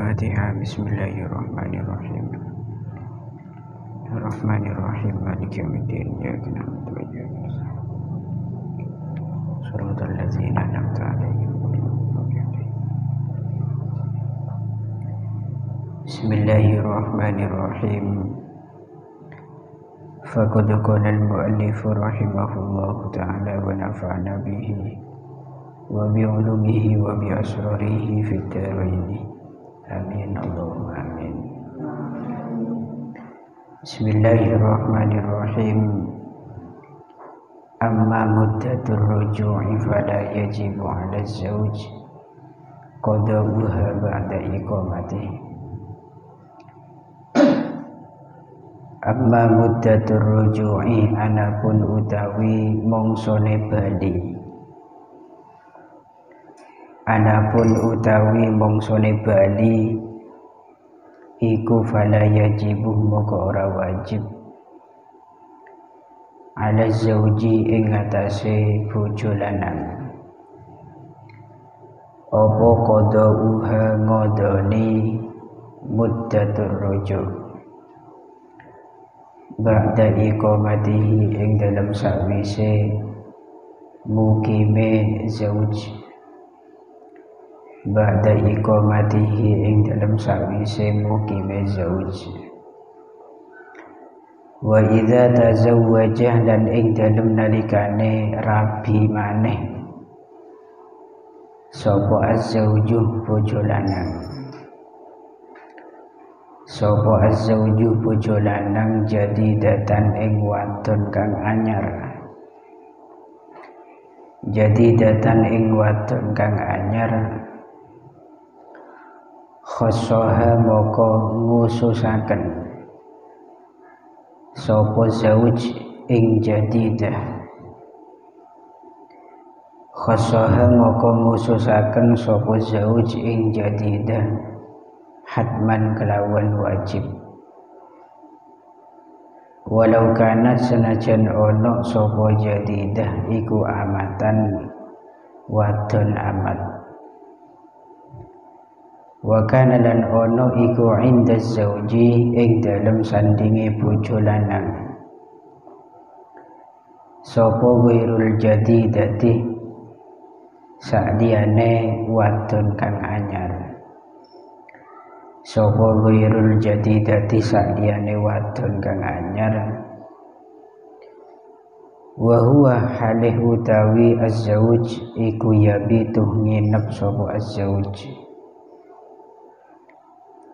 Al-Fatihah. Bismillahirrahmanirrahim. Ar-Rahmanirrahim. Maliki yaumiddin. Iyyaka na'budu wa iyyaka nasta'in. Shiratal ladzina an'amta 'alaihim ghairil maghdubi 'alaihim. Bismillahirrahmanirrahim. Faqad qala al-mu'allif rahimahullahu ta'ala wa nafa'ana bihi wa bi'ulumihi wa bi asrarihi fid dharain. Amin Allahumma amin. Bismillahirrahmanirrahim. Amma muddatur ruju'i fala yajibu 'ala az-zawj qada'uha ba'da iqamatihi. Amma muddatur ruju'i anapun utawi mongsone bali. Anapun utawi mongsone bali iku fala yajibu moko ora wajib ala zauji ing atase bojo lanang apa qada uha ngodoni muddatur rujuk ba'da iqamatihi ing dalam sawise mukime zauj ba'da iqamatihi ing dalam sawise mukime zauj wa idza tazawwaja dan ing dalam nalikane rabi maneh sapa az-zauju bojo lanang sapa az-zauju bojo lanang jadi datan ing wadon kang anyar jadi datan ing wadon kang anyar khossoha moko ngususaken sapa zauj ing jadidah khossoha moko ngususaken sapa zauj ing jadidah hatman kelawan wajib walau kanat senajan ono sapa jadidah iku amatan wadon amat wa kana lan ono iku inda zauji ing dalem sandinge bojo lanang sapa ghairul jadidati sakdiane wadon kang anyar sapa ghairul jadidati sakdiane wadon kang anyar wa huwa halih utawi az-zauj iku yabitu nginep sapa az-zauj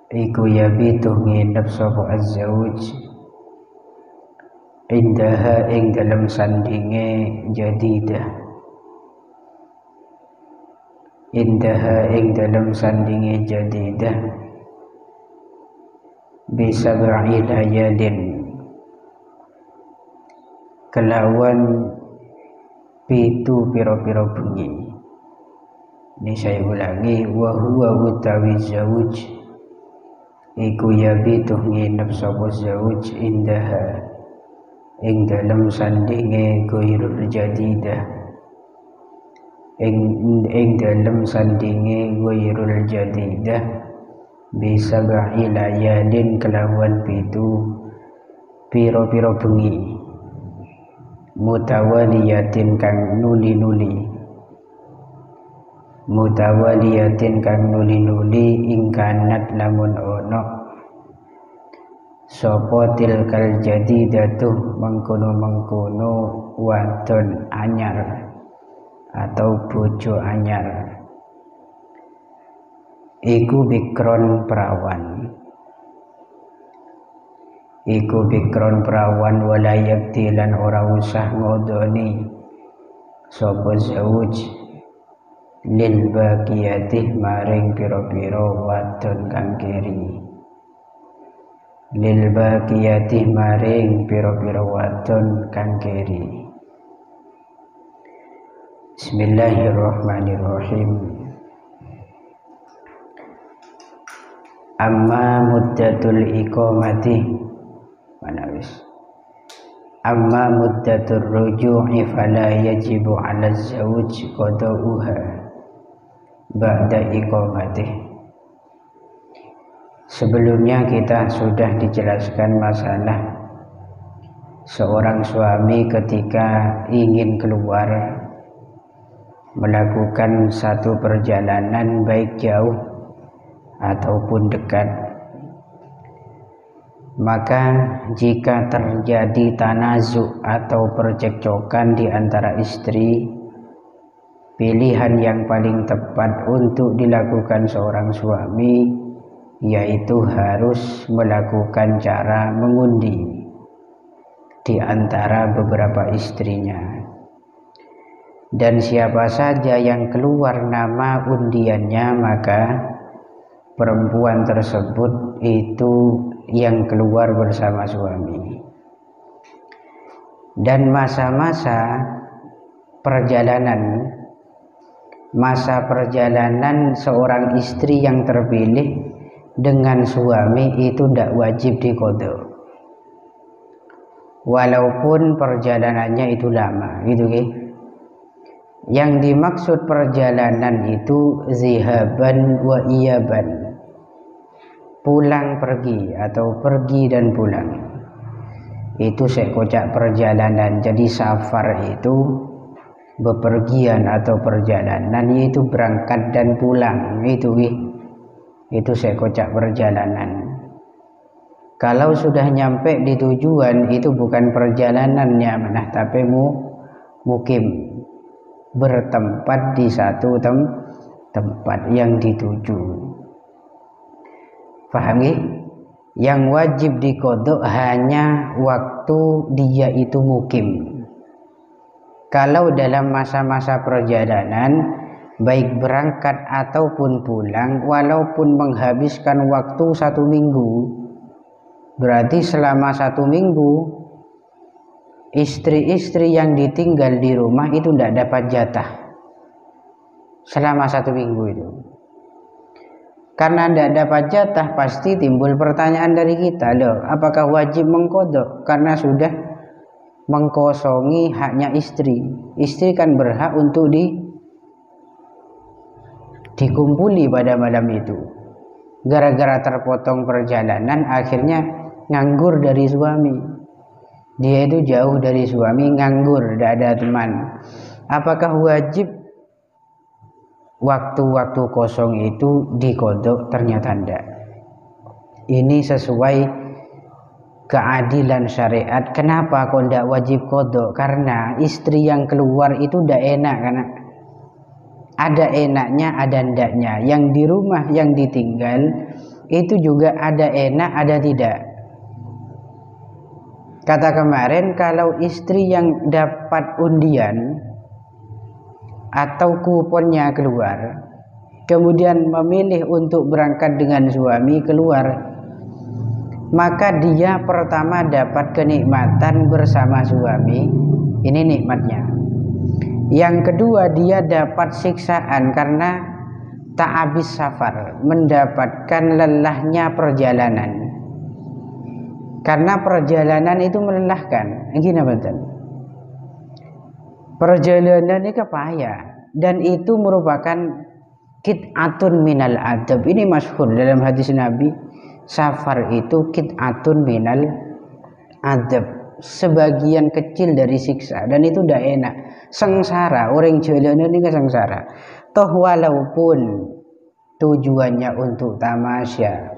iku yabitu nginep sapa az-zauj indaha ing dalam sandinge jadidah indaha ing dalam sandinge jadidah bisa layalin kelawan pitu piro-piro bengi. Ini saya ulangi, wa huwa utawi zauj iku yabitu nginep sapa zauj indaha ing dalam sandinge ghairul jadidah ing dalam sandinge ghairul jadidah bisa layalin kelawan pitu piro-piro bengi mutawaliyatin kang nuli-nuli mutawaliyatin kang nuli-nuli ing kanat lamun ono sapa tilkal jadidatu mengkono-mengkono wadon anyar atau bojo anyar iku bikron perawan walayak tilan ora usah ngodoni sapa zauj lil baqiyatih maring piro-piro wadon kang keri lil baqiyatih maring piro-piro wadon kang keri. Bismillahirrahmanirrahim. Amma muddatul iqamati manawis amma muddatur ruju'i fala yajibu 'ala az-zawj qada'uha ba'da iqamatih Sebelumnya kita sudah dijelaskan masalah seorang suami ketika ingin keluar melakukan satu perjalanan baik jauh ataupun dekat, maka jika terjadi tanazu atau percekcokan di antara istri, pilihan yang paling tepat untuk dilakukan seorang suami yaitu harus melakukan cara mengundi di antara beberapa istrinya. Dan siapa saja yang keluar nama undiannya, maka perempuan tersebut itu yang keluar bersama suami. Dan masa-masa perjalanan seorang istri yang terpilih dengan suami itu tidak wajib diqadha, walaupun perjalanannya itu lama, gitu kan? Yang dimaksud perjalanan itu zihaban wa iyaban, pulang pergi atau pergi dan pulang. Itu sekocak perjalanan. Jadi safar itu bepergian atau perjalanan, yaitu berangkat dan pulang, itu sekocak perjalanan. Kalau sudah nyampe di tujuan itu bukan perjalanannya mana, tapi mukim, bertempat di satu tempat yang dituju. Paham ya? Yang wajib diqadha hanya waktu dia itu mukim. Kalau dalam masa-masa perjalanan baik berangkat ataupun pulang, walaupun menghabiskan waktu 1 minggu, berarti selama 1 minggu istri-istri yang ditinggal di rumah itu tidak dapat jatah selama 1 minggu itu. Karena tidak dapat jatah, pasti timbul pertanyaan dari kita, loh, apakah wajib mengqadha? Karena sudah mengkosongi haknya istri. Istri kan berhak untuk dikumpuli pada malam itu. Gara-gara terpotong perjalanan, akhirnya nganggur dari suami. Dia itu jauh dari suami, nganggur, tidak ada teman. Apakah wajib waktu-waktu kosong itu diqadha? Ternyata tidak. Ini sesuai keadilan syariat. Kenapa kok tidak wajib qadha? Karena istri yang keluar itu tidak enak, karena ada enaknya, ada ndaknya. Yang di rumah yang ditinggal itu juga ada enak, ada tidak. Kata kemarin, kalau istri yang dapat undian atau kuponnya keluar, kemudian memilih untuk berangkat dengan suami keluar, maka dia pertama dapat kenikmatan bersama suami. Ini nikmatnya. Yang kedua, dia dapat siksaan karena tak habis safar, mendapatkan lelahnya perjalanan. Karena perjalanan itu melelahkan. Gini betul. Perjalanan ini payah, dan itu merupakan qit'atun minal adab. Ini masyhur dalam hadis Nabi, safar itu qit'atun minal adab, sebagian kecil dari siksa, dan itu tidak enak. Sengsara, orang jalanan ini sengsara. Toh walaupun tujuannya untuk tamasya,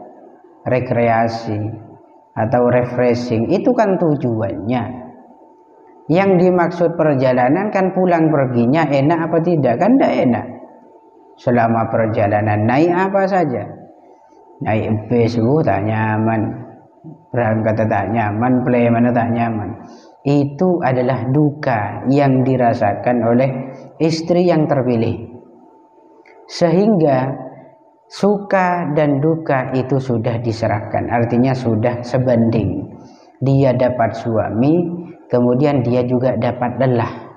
rekreasi atau refreshing, itu kan tujuannya. Yang dimaksud perjalanan kan pulang perginya enak apa tidak? Kan tidak enak. Selama perjalanan naik apa saja, naik bis tak nyaman, berangkat tak nyaman, play mana tak nyaman. Itu adalah duka yang dirasakan oleh istri yang terpilih. Sehingga suka dan duka itu sudah diserahkan, artinya sudah sebanding. Dia dapat suami, kemudian dia juga dapat lelah.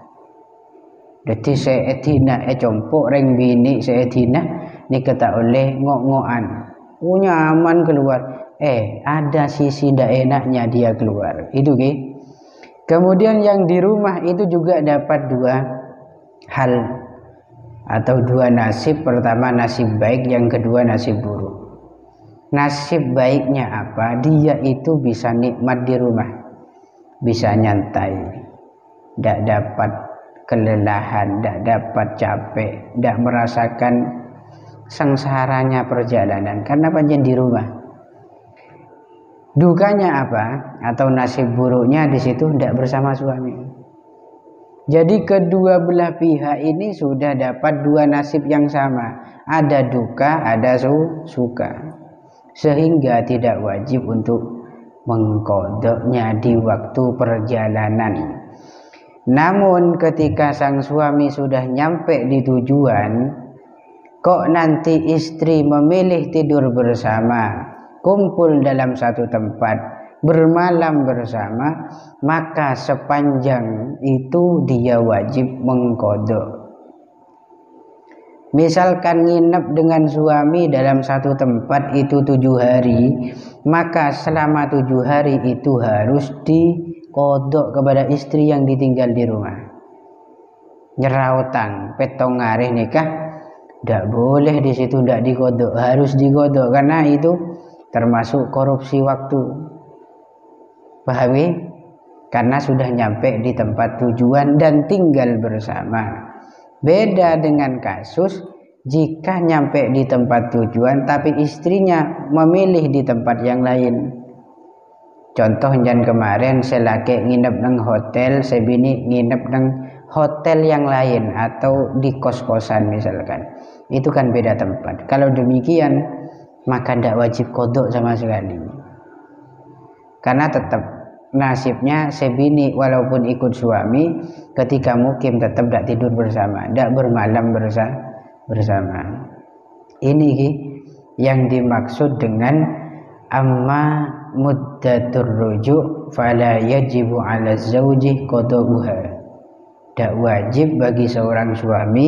Jadi seedina compok reng bini seedina ni kata oleh ngok-ngokan. Nyaman keluar. Ada sisi ndak enaknya dia keluar. Itu ke. Kemudian yang di rumah itu juga dapat 2 hal atau 2 nasib. Pertama nasib baik, yang kedua nasib buruk. Nasib baiknya apa? Dia itu bisa nikmat di rumah, bisa nyantai, tidak dapat kelelahan, tidak dapat capek, tidak merasakan sengsaranya perjalanan karena panjang di rumah. Dukanya apa? Atau nasib buruknya di situ tidak bersama suami. Jadi kedua belah pihak ini sudah dapat dua nasib yang sama. Ada duka, ada suka. Sehingga tidak wajib untuk mengqadha'nya di waktu perjalanan. Namun ketika sang suami sudah nyampe di tujuan, kok nanti istri memilih tidur bersama, kumpul dalam satu tempat, bermalam bersama, maka sepanjang itu dia wajib mengqadha'. Misalkan nginep dengan suami dalam satu tempat itu 7 hari, maka selama 7 hari itu harus diqadha' kepada istri yang ditinggal di rumah. Nyerah utang, petong ngarih nikah, tidak boleh di situ tidak diqadha', harus diqadha' karena itu termasuk korupsi waktu. Pahami? Karena sudah nyampe di tempat tujuan dan tinggal bersama. Beda dengan kasus jika nyampe di tempat tujuan tapi istrinya memilih di tempat yang lain. Contoh jan kemarin selake nginep nang hotel, sebini nginep nang hotel yang lain atau di kos-kosan misalkan. Itu kan beda tempat. Kalau demikian maka tidak wajib qadha' sama sekali. Karena tetap nasibnya sebini walaupun ikut suami ketika mukim tetap tidak tidur bersama, tidak bermalam bersama. Ini yang dimaksud dengan amma muddatur ruju' fala yajibu 'ala zawji qada'uha. Tidak wajib bagi seorang suami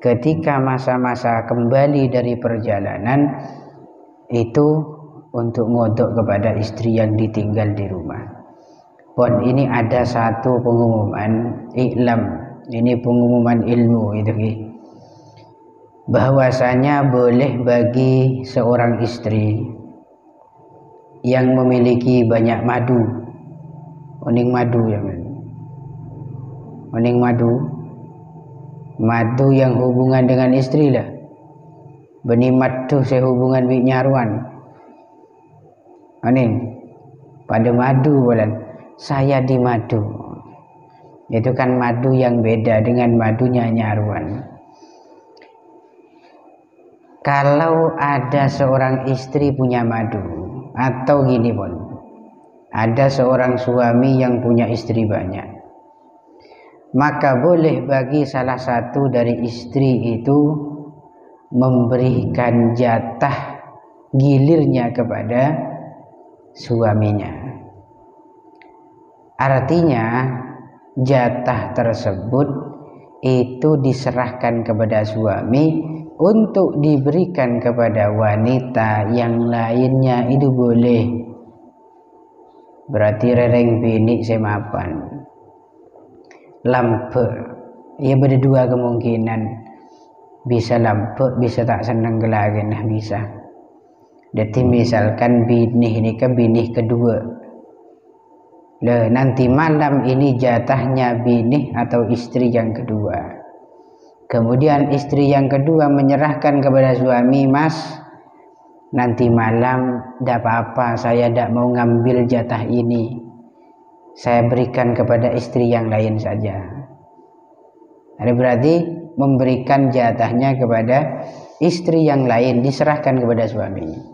ketika masa-masa kembali dari perjalanan itu untuk ngodok kepada istri yang ditinggal di rumah. Pon ini ada satu pengumuman iklam, ini pengumuman ilmu itu bahwasanya boleh bagi seorang istri yang memiliki banyak madu, oning madu ya men, oning madu yang hubungan dengan istri lah, benih madu sehubungan bi nyaruan, oning pada madu bulan. Saya di madu, itu kan madu yang beda dengan madunya nyaruan. Kalau ada seorang istri punya madu, atau gini pun, ada seorang suami yang punya istri banyak, maka boleh bagi salah satu dari istri itu memberikan jatah gilirnya kepada suaminya. Artinya jatah tersebut itu diserahkan kepada suami untuk diberikan kepada wanita yang lainnya, itu boleh. Berarti rereng bini semapan lampe, ya berdua kemungkinan, bisa lampe bisa tak senang gelagin, bisa. Jadi misalkan binih ini ke binih kedua, nanti malam ini jatahnya binih atau istri yang kedua. Kemudian istri yang kedua menyerahkan kepada suami, mas nanti malam tidak apa-apa, saya tidak mau ngambil jatah ini, saya berikan kepada istri yang lain saja. Ada berarti memberikan jatahnya kepada istri yang lain, diserahkan kepada suami.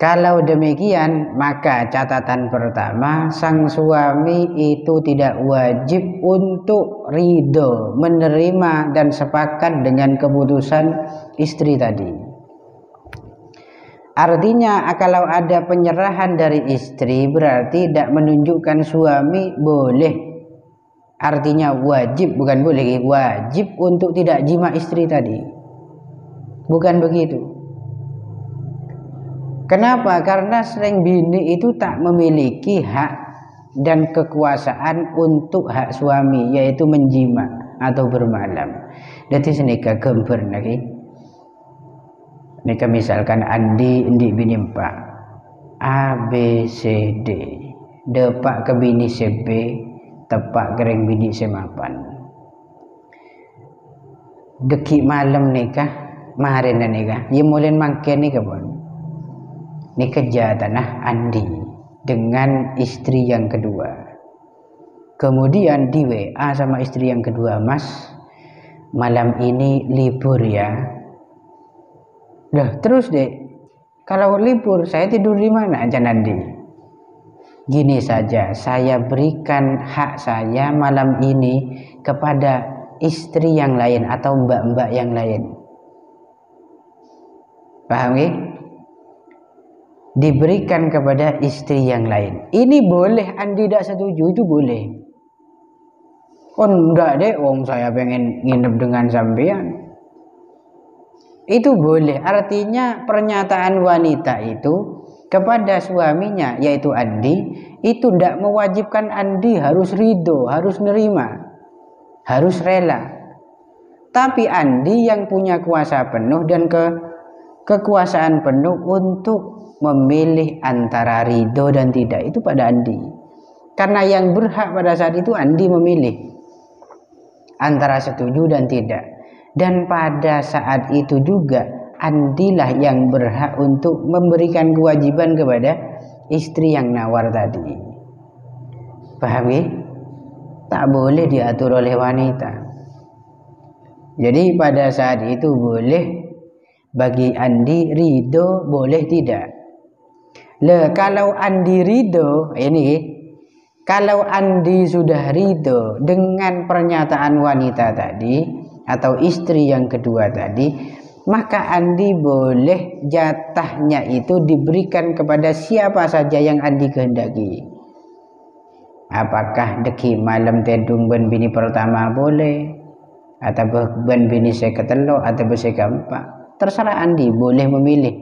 Kalau demikian, maka catatan pertama, sang suami itu tidak wajib untuk ridho, menerima dan sepakat dengan keputusan istri tadi. Artinya kalau ada penyerahan dari istri berarti tidak menunjukkan suami boleh. Artinya wajib, bukan boleh, wajib untuk tidak jima istri tadi. Bukan begitu. Kenapa? Karena sering bini itu tak memiliki hak dan kekuasaan untuk hak suami, yaitu menjima atau bermalam. Jadi senika gember lagi. Nika misalkan Andi indik bini Pak A B C D, depak ke bini C B, tepak kering bini C mapan. Deki malam nikah, maharin nikah, ya mulai mangken nikah pun. Nikah tanah Andi dengan istri yang kedua. Kemudian di WA sama istri yang kedua, Mas, malam ini libur ya. Dah terus deh, kalau libur saya tidur di mana aja Nandi? Gini saja, saya berikan hak saya malam ini kepada istri yang lain atau mbak-mbak yang lain. Paham ya? Diberikan kepada istri yang lain. Ini boleh, Andi tidak setuju itu boleh. Oh enggak deh, saya pengen nginep dengan sampean. Itu boleh, artinya pernyataan wanita itu kepada suaminya yaitu Andi itu tidak mewajibkan Andi harus ridho, harus nerima, harus rela. Tapi Andi yang punya kuasa penuh dan kekuasaan penuh untuk memilih antara ridho dan tidak, itu pada Andi. Karena yang berhak pada saat itu Andi memilih antara setuju dan tidak. Dan pada saat itu juga Andilah yang berhak untuk memberikan kewajiban kepada istri yang nawar tadi. Paham ya? Tak boleh diatur oleh wanita. Jadi pada saat itu boleh bagi Andi ridho, boleh tidak. Kalau Andi ridho, kalau Andi sudah ridho dengan pernyataan wanita tadi atau istri yang kedua tadi, maka Andi boleh jatahnya itu diberikan kepada siapa saja yang Andi kehendaki. Apakah deki malam tedung ben bini pertama boleh, atau ben bini seketelo, atau besekampak, terserah Andi, boleh memilih.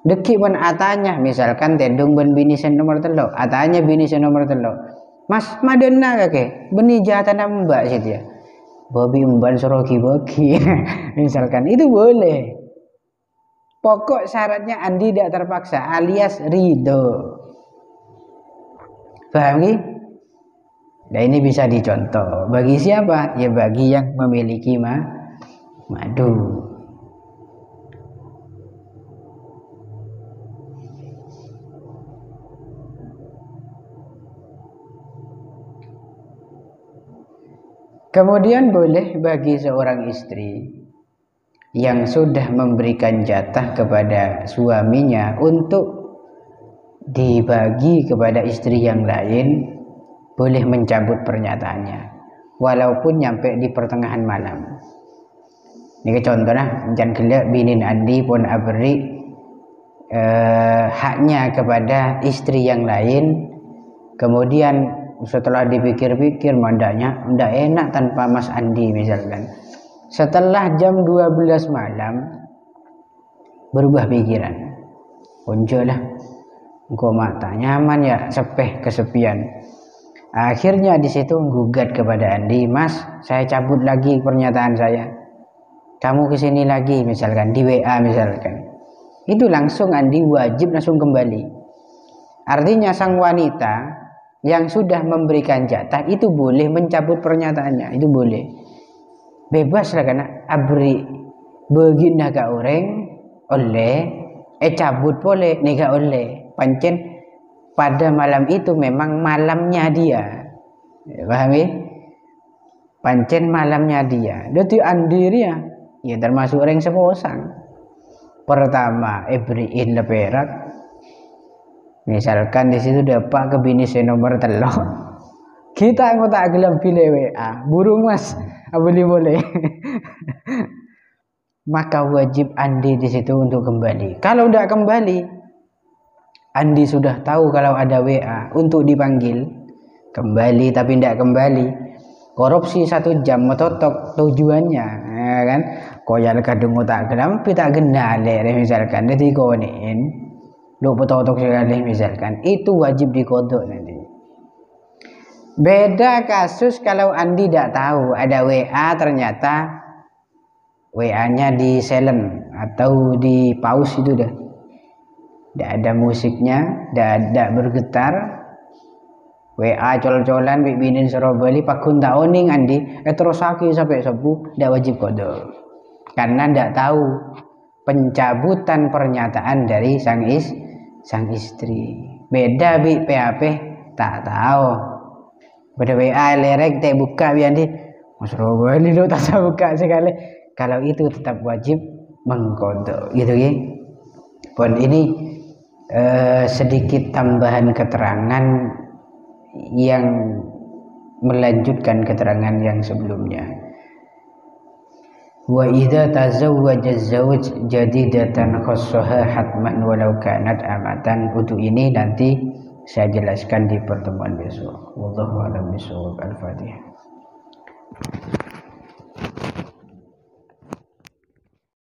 Deki ben atanya misalkan tedung ben bini sen nomor telo, atanya bini sen nomor telo, Mas madena kakek beni jatana mbak situ ya, babi umban soroki bagi misalkan, itu boleh. Pokok syaratnya Andi tidak terpaksa alias ridho. Paham ya? Nah ini bisa dicontoh bagi siapa? Ya bagi yang memiliki madu. Kemudian boleh bagi seorang istri yang sudah memberikan jatah kepada suaminya untuk dibagi kepada istri yang lain, boleh mencabut pernyataannya walaupun nyampe di pertengahan malam. Ini contohnya, jangan gelak binin Andi pun abri haknya kepada istri yang lain, kemudian setelah dipikir-pikir mandaknya ndak enak tanpa Mas Andi misalkan, setelah jam 12 malam berubah pikiran, onjolah engkau mata nyaman ya sepeh kesepian. Akhirnya di situ gugat kepada Andi, Mas saya cabut lagi pernyataan saya, kamu kesini lagi misalkan di WA misalkan, itu langsung Andi wajib langsung kembali. Artinya sang wanita yang sudah memberikan jatah itu boleh mencabut pernyataannya, itu boleh, bebas lah, karena abri begina ka orang oleh cabut boleh nika oleh, pancen pada malam itu memang malamnya dia, paham ya? Pancen malamnya dia, dadi andiri ya termasuk orang sepasang. Pertama beriin leperak, misalkan di situ dapat ke bini nomor telo, kita tak gelem pilih WA, burung Mas, boleh maka wajib Andi di situ untuk kembali. Kalau tidak kembali, Andi sudah tahu kalau ada WA untuk dipanggil, kembali. Tapi tidak kembali, korupsi 1 jam metotok tujuannya, ya kan? Koyal kadung tak gelem, tak kenal misalkan, jadi konein lu potok sekali misalkan, itu wajib dikodok nanti. Beda kasus kalau Andi tidak tahu ada WA, ternyata WA-nya di silent atau di pause itu dah. Tidak ada musiknya, tidak bergetar. WA col-colan bibinin serobali pakun taoning andi terus aki sampai sepuh tidak wajib qada. Karena tidak tahu pencabutan pernyataan dari sang istri. Beda bi PHP tak tahu. Pada WA lerek teh buka bi andi Mas Robali lu tak buka sekali. Kalau itu tetap wajib mengqada gitu ya. Pun ini sedikit tambahan keterangan yang melanjutkan keterangan yang sebelumnya. Wa idza tazawwaja az-zawj jadidatan khassaha hatman walau kanat amatan. Untuk ini nanti saya jelaskan di pertemuan besok. Wallahu a'lam bishawab. Al-Fatihah.